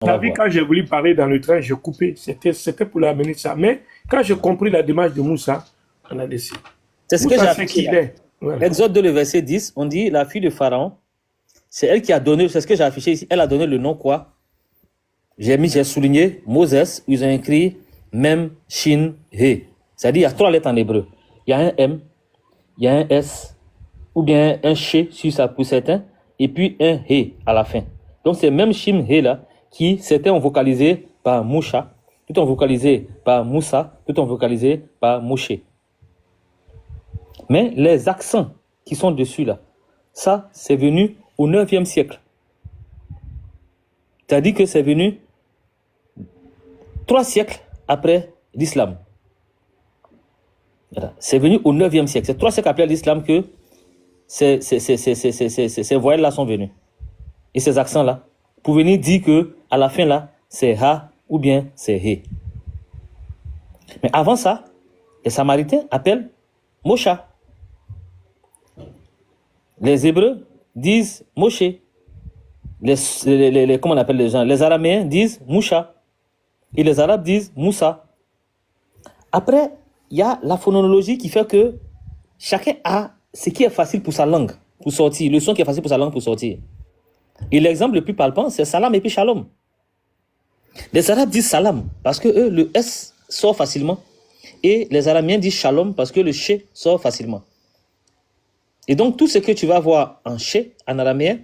On Tu va as vu, voir. quand j'ai voulu parler dans le train, j'ai coupé. C'était pour l'amener ça. Mais quand j'ai compris la démarche de Moussa, on a décidé. C'est ce que j'ai Moussa, c'est affiché qui il là. est. Voilà. Exode 2, le verset 10, on dit la fille de Pharaon, c'est elle qui a donné, c'est ce que j'ai affiché ici, elle a donné le nom quoi? J'ai souligné Moses, ils ont écrit Mem, Shin, He. C'est-à-dire, il y a 3 lettres en hébreu. Il y a un M, il y a un S, ou bien un She, si ça pour certains, et puis un He à la fin. Donc, c'est Mem, Shin, He là, qui certains ont vocalisé par Moucha, tout ont vocalisé par Moussa, tout ont vocalisé par Moshe. Mais les accents qui sont dessus là, ça, c'est venu au 9e siècle. C'est-à-dire que c'est venu 3 siècles après l'islam. Voilà. C'est venu au 9e siècle. C'est 3 siècles après l'islam que ces voyelles-là sont venus. Et ces accents-là, pour venir dire que à la fin là, c'est ha ou bien c'est he. Mais avant ça, les Samaritains appellent Mosha. Les Hébreux disent Moshe. Comment on appelle les gens? Les Araméens disent Moucha. Et les Arabes disent Moussa. Après, il y a la phonologie qui fait que chacun a ce qui est facile pour sa langue, pour sortir. Le son qui est facile pour sa langue pour sortir. Et l'exemple le plus palpant, c'est salam et puis shalom. Les Arabes disent salam parce que eux, le S sort facilement. Et les Araméens disent shalom parce que le ché sort facilement. Et donc, tout ce que tu vas voir en ché, en araméen,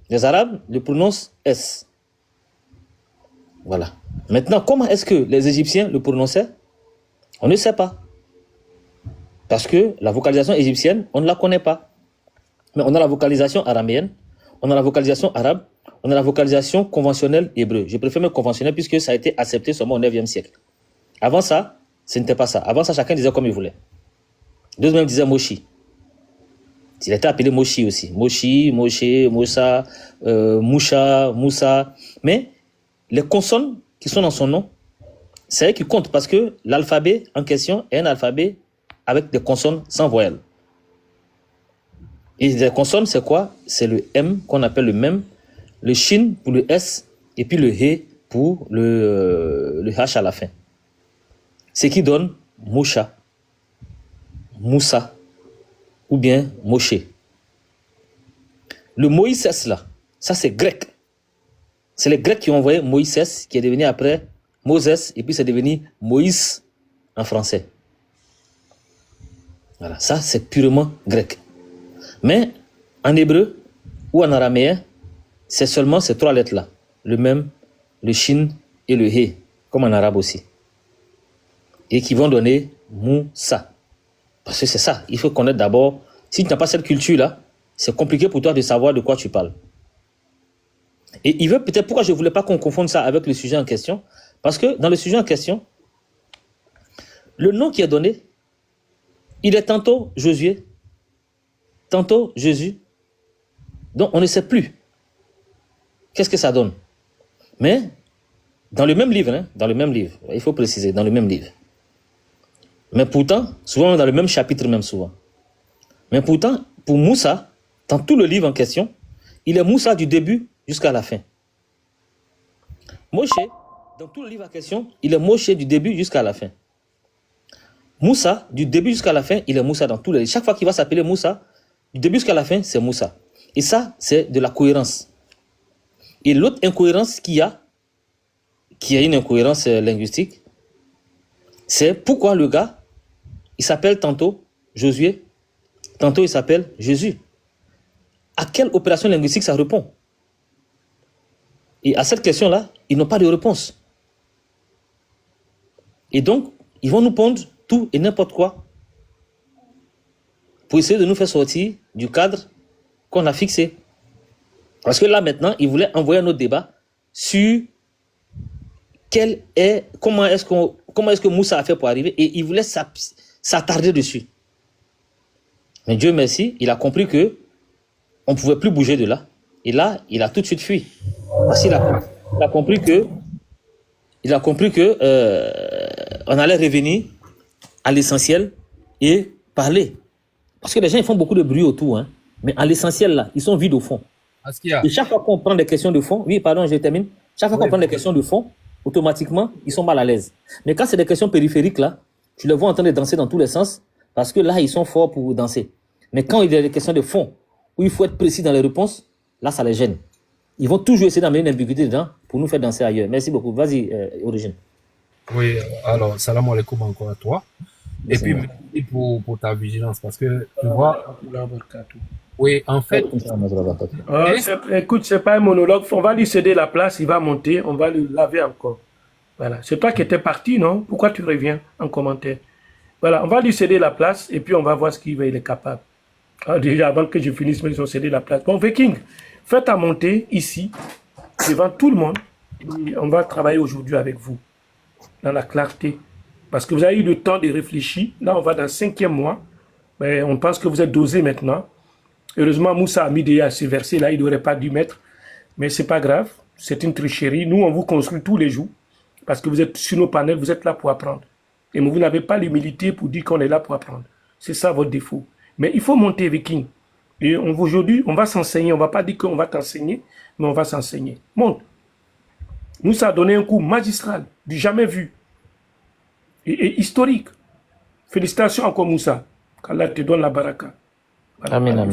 les Arabes le prononcent S. Voilà. Maintenant, comment est-ce que les Égyptiens le prononçaient? On ne sait pas. Parce que la vocalisation égyptienne, on ne la connaît pas. Mais on a la vocalisation araméenne, on a la vocalisation arabe, on a la vocalisation conventionnelle hébreu. Je préfère me conventionnelle puisque ça a été accepté seulement au 9e siècle. Avant ça, ce n'était pas ça. Avant ça, chacun disait comme il voulait. D'autres même disaient Moshi. Il était appelé Moshi aussi. Moshi, Moshe, Moussa, Moucha, Moussa. Mais les consonnes qui sont dans son nom, c'est elles qui comptent parce que l'alphabet en question est un alphabet avec des consonnes sans voyelle. Et les consonnes, c'est quoi? C'est le M qu'on appelle le Mem, le Shin pour le S et puis le He pour le H à la fin. Ce qui donne Mosha, Moussa ou bien Moshe. Le Moïse là, ça c'est grec. C'est les Grecs qui ont envoyé Moïse, qui est devenu après Moses, et puis c'est devenu Moïse en français. Voilà, ça c'est purement grec. Mais en hébreu ou en araméen, c'est seulement ces 3 lettres-là. Le Mem, le Shin et le He, comme en arabe aussi. Et qui vont donner Moussa. Parce que c'est ça, il faut connaître d'abord. Si tu n'as pas cette culture-là, c'est compliqué pour toi de savoir de quoi tu parles. Et il veut peut-être, pourquoi je ne voulais pas qu'on confonde ça avec le sujet en question? Parce que dans le sujet en question, le nom qui est donné, il est tantôt Josué, tantôt Jésus. Donc on ne sait plus qu'est-ce que ça donne. Mais dans le même livre, il faut préciser, dans le même livre. Mais pourtant, souvent dans le même chapitre même souvent. Mais pourtant, pour Moussa, dans tout le livre en question, il est Moussa du début jusqu'à la fin. Moshe, dans tout le livre en question, il est Moshe du début jusqu'à la fin. Moussa, du début jusqu'à la fin, il est Moussa dans tout le livre. Chaque fois qu'il va s'appeler Moussa, du début jusqu'à la fin, c'est Moussa. Et ça, c'est de la cohérence. Et l'autre incohérence qu'il y a, qui est une incohérence linguistique, c'est pourquoi le gars, il s'appelle tantôt Josué, tantôt il s'appelle Jésus. À quelle opération linguistique ça répond? Et à cette question-là, ils n'ont pas de réponse. Et donc, ils vont nous pondre tout et n'importe quoi pour essayer de nous faire sortir du cadre qu'on a fixé. Parce que là, maintenant, ils voulaient envoyer un autre débat sur comment est-ce que Moussa a fait pour arriver, et ils voulaient s'attarder dessus. Mais Dieu merci, il a compris que on ne pouvait plus bouger de là. Et là, il a tout de suite fui. Parce qu'il a compris que on allait revenir à l'essentiel et parler. Parce que les gens ils font beaucoup de bruit autour, hein. Mais à l'essentiel, là, ils sont vides au fond. Askia, Et chaque fois qu'on prend des questions de fond, oui, pardon, je termine. Chaque fois qu'on Oui, prend des questions de fond, automatiquement, ils sont mal à l'aise. Mais quand c'est des questions périphériques, là, tu les vois en train de danser dans tous les sens, parce que là, ils sont forts pour danser. Mais quand il y a des questions de fond, où il faut être précis dans les réponses, là, ça les gêne. Ils vont toujours essayer d'amener une ambiguïté dedans pour nous faire danser ailleurs. Merci beaucoup. Vas-y, Origine. oui, alors, salam alaikum encore à toi. Et puis, Bismillah. merci pour ta vigilance parce que, tu vois, oui, en fait, Écoute, c'est pas un monologue. On va lui céder la place, il va monter, on va lui laver encore. Voilà. C'est toi qui étais parti, non? Pourquoi tu reviens en commentaire? Voilà, on va lui céder la place et puis on va voir ce qu'il est capable. Alors, déjà, avant que je finisse, ils ont cédé la place. Bon, Viking, fais ta montée ici, devant tout le monde. Et on va travailler aujourd'hui avec vous, dans la clarté. Parce que vous avez eu le temps de réfléchir. Là, on va dans le 5e mois. Mais on pense que vous êtes dosé maintenant. Heureusement, Moussa a mis déjà ce verset-là, il n'aurait pas dû mettre. Mais ce n'est pas grave, c'est une tricherie. Nous, on vous construit tous les jours. Parce que vous êtes sur nos panels, vous êtes là pour apprendre. Et vous n'avez pas l'humilité pour dire qu'on est là pour apprendre. C'est ça votre défaut. Mais il faut monter, Viking. Et aujourd'hui, on va s'enseigner. On ne va pas dire qu'on va t'enseigner, mais on va s'enseigner. Monte. Moussa a donné un coup magistral, du jamais vu. Et historique. Félicitations encore, Moussa. Qu'Allah te donne la baraka. Voilà. Amen, amen.